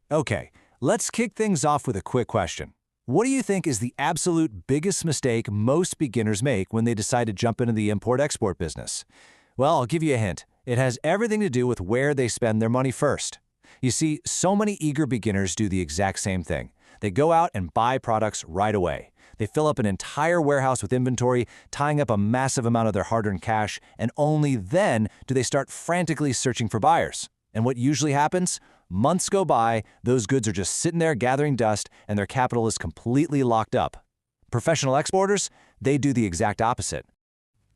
Okay, let's kick things off with a quick question. What do you think is the absolute biggest mistake most beginners make when they decide to jump into the import-export business? Well, I'll give you a hint. It has everything to do with where they spend their money first. You see, so many eager beginners do the exact same thing. They go out and buy products right away. They fill up an entire warehouse with inventory, tying up a massive amount of their hard-earned cash, and only then do they start frantically searching for buyers. And what usually happens? Months go by, those goods are just sitting there gathering dust, and their capital is completely locked up. Professional exporters, they do the exact opposite.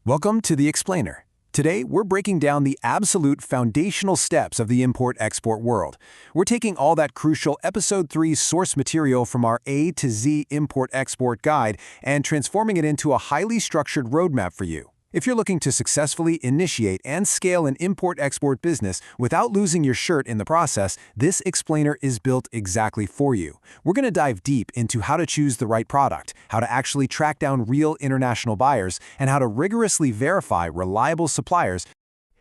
Welcome to The Explainer. Today, we're breaking down the absolute foundational steps of the import-export world. We're taking all that crucial Episode 3 source material from our A to Z import-export guide and transforming it into a highly structured roadmap for you. If you're looking to successfully initiate and scale an import-export business without losing your shirt in the process, this explainer is built exactly for you. We're going to dive deep into how to choose the right product, how to actually track down real international buyers, and how to rigorously verify reliable suppliers.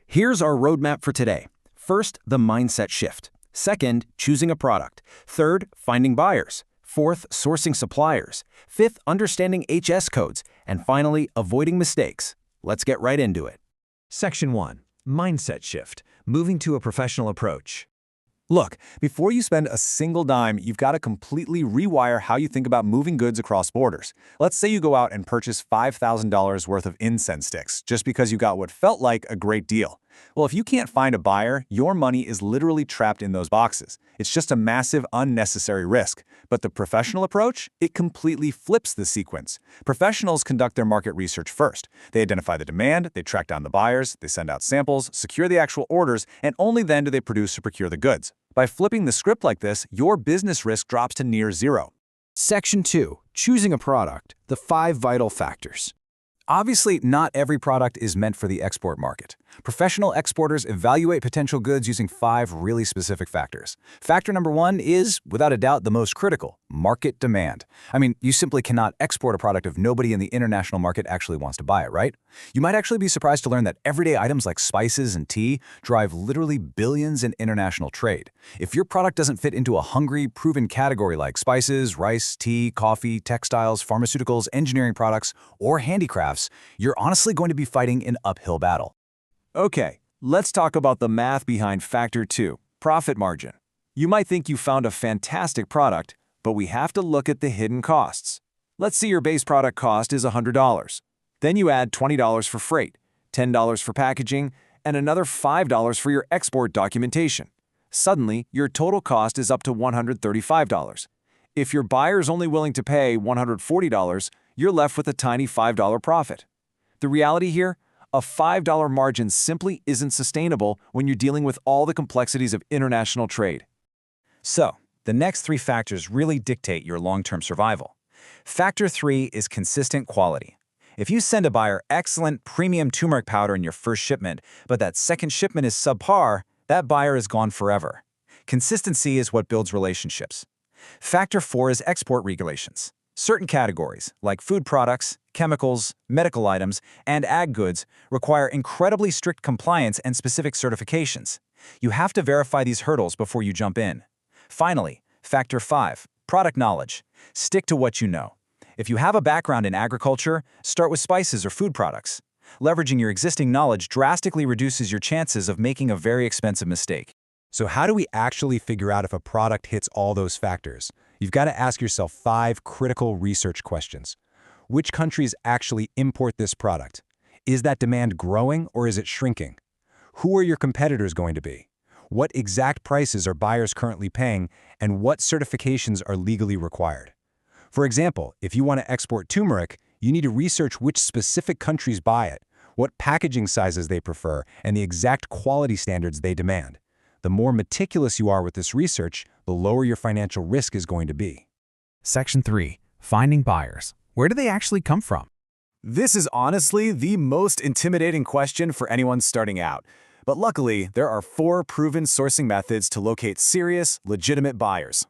Here's our roadmap for today. First, the mindset shift. Second, choosing a product. Third, finding buyers. Fourth, sourcing suppliers. Fifth, understanding HS codes. And finally, avoiding mistakes. Let's get right into it. Section 1. Mindset shift. Moving to a professional approach. Look, before you spend a single dime, you've got to completely rewire how you think about moving goods across borders. Let's say you go out and purchase $5,000 worth of incense sticks just because you got what felt like a great deal. Well, if you can't find a buyer, your money is literally trapped in those boxes. It's just a massive, unnecessary risk. But the professional approach, it completely flips the sequence. Professionals conduct their market research first. They identify the demand, they track down the buyers, they send out samples, secure the actual orders, and only then do they produce or procure the goods. By flipping the script like this, your business risk drops to near zero. Section 2. Choosing a product. The 5 vital factors. Obviously, not every product is meant for the export market. Professional exporters evaluate potential goods using 5 really specific factors. Factor number 1 is, without a doubt, the most critical: market demand. I mean, you simply cannot export a product if nobody in the international market actually wants to buy it, right? You might actually be surprised to learn that everyday items like spices and tea drive literally billions in international trade. If your product doesn't fit into a hungry, proven category like spices, rice, tea, coffee, textiles, pharmaceuticals, engineering products, or handicrafts, you're honestly going to be fighting an uphill battle. Okay, let's talk about the math behind Factor 2, profit margin. You might think you found a fantastic product, but we have to look at the hidden costs. Let's say your base product cost is $100. Then you add $20 for freight, $10 for packaging, and another $5 for your export documentation. Suddenly, your total cost is up to $135. If your buyer is only willing to pay $140, you're left with a tiny $5 profit. The reality here? A $5 margin simply isn't sustainable when you're dealing with all the complexities of international trade. So, the next 3 factors really dictate your long-term survival. Factor 3 is consistent quality. If you send a buyer excellent premium turmeric powder in your first shipment, but that second shipment is subpar, that buyer is gone forever. Consistency is what builds relationships. Factor 4 is export regulations. Certain categories, like food products, chemicals, medical items, and ag goods, require incredibly strict compliance and specific certifications. You have to verify these hurdles before you jump in. Finally, Factor 5, product knowledge. Stick to what you know. If you have a background in agriculture, start with spices or food products. Leveraging your existing knowledge drastically reduces your chances of making a very expensive mistake. So how do we actually figure out if a product hits all those factors? You've got to ask yourself 5 critical research questions. Which countries actually import this product? Is that demand growing or is it shrinking? Who are your competitors going to be? What exact prices are buyers currently paying, and what certifications are legally required? For example, if you want to export turmeric, you need to research which specific countries buy it, what packaging sizes they prefer, and the exact quality standards they demand. The more meticulous you are with this research, the lower your financial risk is going to be. Section 3. Finding buyers. Where do they actually come from? This is honestly the most intimidating question for anyone starting out. But luckily, there are 4 proven sourcing methods to locate serious, legitimate buyers.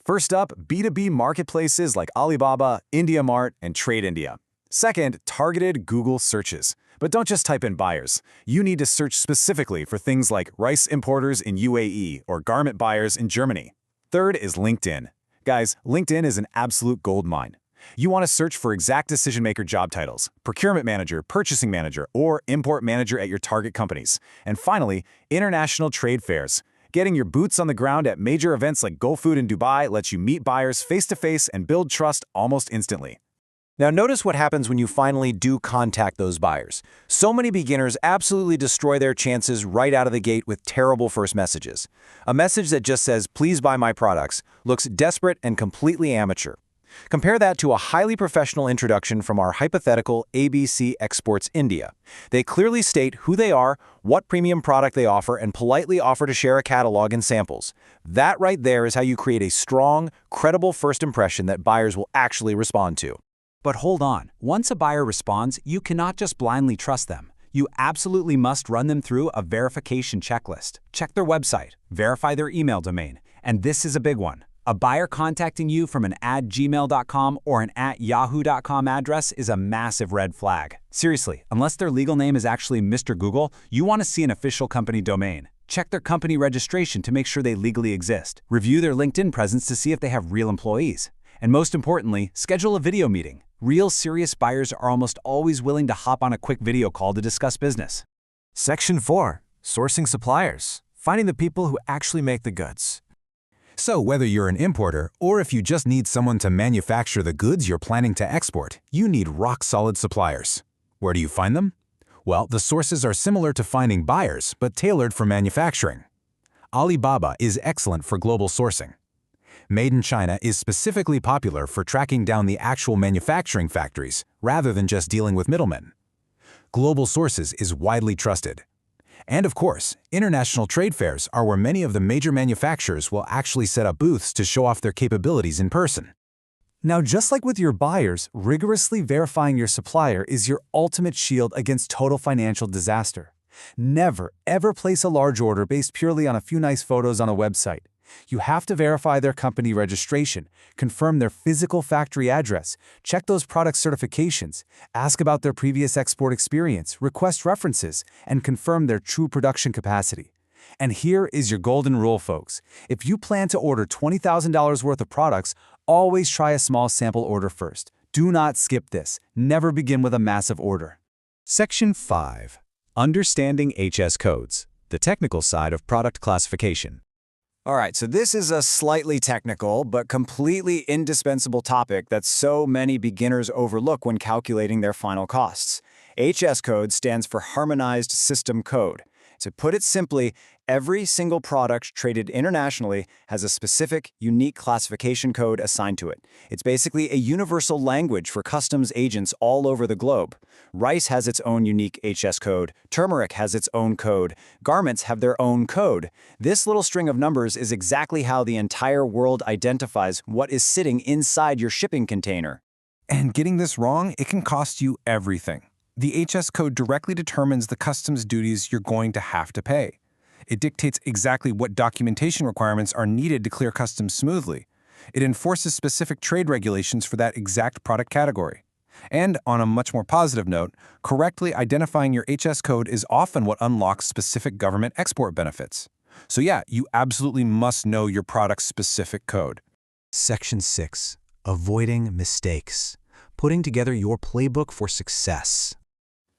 First up, B2B marketplaces like Alibaba, IndiaMart, and Trade India. Second, targeted Google searches. But don't just type in buyers. You need to search specifically for things like rice importers in UAE or garment buyers in Germany. Third is LinkedIn. Guys, LinkedIn is an absolute goldmine. You want to search for exact decision-maker job titles, procurement manager, purchasing manager, or import manager at your target companies. And finally, international trade fairs. Getting your boots on the ground at major events like GoFood in Dubai lets you meet buyers face-to-face and build trust almost instantly. Now notice what happens when you finally do contact those buyers. So many beginners absolutely destroy their chances right out of the gate with terrible first messages. A message that just says, "Please buy my products," looks desperate and completely amateur. Compare that to a highly professional introduction from our hypothetical ABC Exports India. They clearly state who they are, what premium product they offer, and politely offer to share a catalog and samples. That right there is how you create a strong, credible first impression that buyers will actually respond to. But hold on, once a buyer responds, you cannot just blindly trust them. You absolutely must run them through a verification checklist. Check their website, verify their email domain, and this is a big one. A buyer contacting you from an @gmail.com or an @yahoo.com address is a massive red flag. Seriously, unless their legal name is actually Mr. Google, you want to see an official company domain. Check their company registration to make sure they legally exist. Review their LinkedIn presence to see if they have real employees. And most importantly, schedule a video meeting. Real serious buyers are almost always willing to hop on a quick video call to discuss business. Section 4. Sourcing suppliers. Finding the people who actually make the goods. So whether you're an importer or if you just need someone to manufacture the goods you're planning to export, you need rock-solid suppliers. Where do you find them? Well, the sources are similar to finding buyers, but tailored for manufacturing. Alibaba is excellent for global sourcing. Made in China is specifically popular for tracking down the actual manufacturing factories rather than just dealing with middlemen. Global Sources is widely trusted. And of course, international trade fairs are where many of the major manufacturers will actually set up booths to show off their capabilities in person. Now, just like with your buyers, rigorously verifying your supplier is your ultimate shield against total financial disaster. Never, ever place a large order based purely on a few nice photos on a website. You have to verify their company registration, confirm their physical factory address, check those product certifications, ask about their previous export experience, request references, and confirm their true production capacity. And here is your golden rule, folks. If you plan to order $20,000 worth of products, always try a small sample order first. Do not skip this. Never begin with a massive order. Section 5. Understanding HS codes, the technical side of product classification. All right, so this is a slightly technical but completely indispensable topic that so many beginners overlook when calculating their final costs. HS code stands for Harmonized System Code. To put it simply, every single product traded internationally has a specific, unique classification code assigned to it. It's basically a universal language for customs agents all over the globe. Rice has its own unique HS code. Turmeric has its own code. Garments have their own code. This little string of numbers is exactly how the entire world identifies what is sitting inside your shipping container. And getting this wrong, it can cost you everything. The HS code directly determines the customs duties you're going to have to pay. It dictates exactly what documentation requirements are needed to clear customs smoothly. It enforces specific trade regulations for that exact product category. And on a much more positive note, correctly identifying your HS code is often what unlocks specific government export benefits. So yeah, you absolutely must know your product's specific code. Section 6. Avoiding mistakes. Putting together your playbook for success.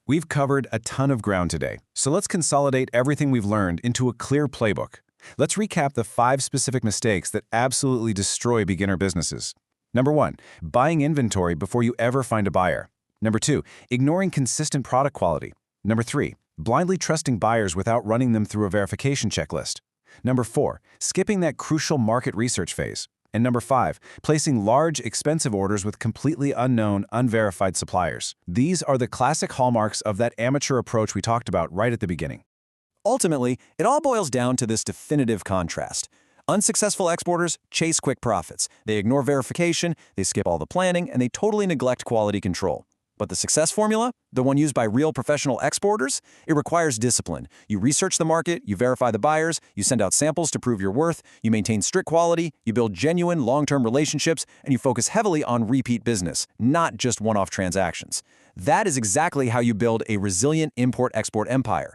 We've covered a ton of ground today, so let's consolidate everything we've learned into a clear playbook. Let's recap the 5 specific mistakes that absolutely destroy beginner businesses. Number 1, buying inventory before you ever find a buyer. Number 2, ignoring consistent product quality. Number 3, blindly trusting buyers without running them through a verification checklist. Number 4, skipping that crucial market research phase. And number 5, placing large, expensive orders with completely unknown, unverified suppliers. These are the classic hallmarks of that amateur approach we talked about right at the beginning. Ultimately, it all boils down to this definitive contrast. Unsuccessful exporters chase quick profits. They ignore verification, they skip all the planning, and they totally neglect quality control. But the success formula, the one used by real professional exporters, it requires discipline. You research the market, you verify the buyers, you send out samples to prove your worth, you maintain strict quality, you build genuine long-term relationships, and you focus heavily on repeat business, not just one-off transactions. That is exactly how you build a resilient import-export empire.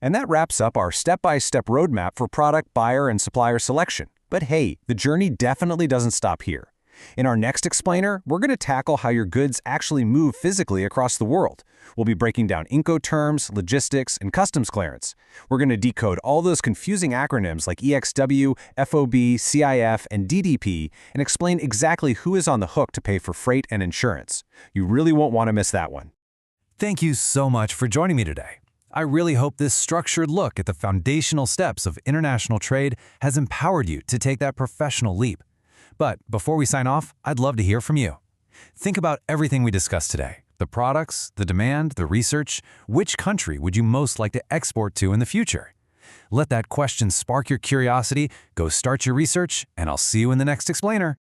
And that wraps up our step-by-step roadmap for product, buyer, and supplier selection. But hey, the journey definitely doesn't stop here. In our next explainer, we're going to tackle how your goods actually move physically across the world. We'll be breaking down Incoterms, logistics, and customs clearance. We're going to decode all those confusing acronyms like EXW, FOB, CIF, and DDP and explain exactly who is on the hook to pay for freight and insurance. You really won't want to miss that one. Thank you so much for joining me today. I really hope this structured look at the foundational steps of international trade has empowered you to take that professional leap. But before we sign off, I'd love to hear from you. Think about everything we discussed today. The products, the demand, the research. Which country would you most like to export to in the future? Let that question spark your curiosity, go start your research, and I'll see you in the next explainer.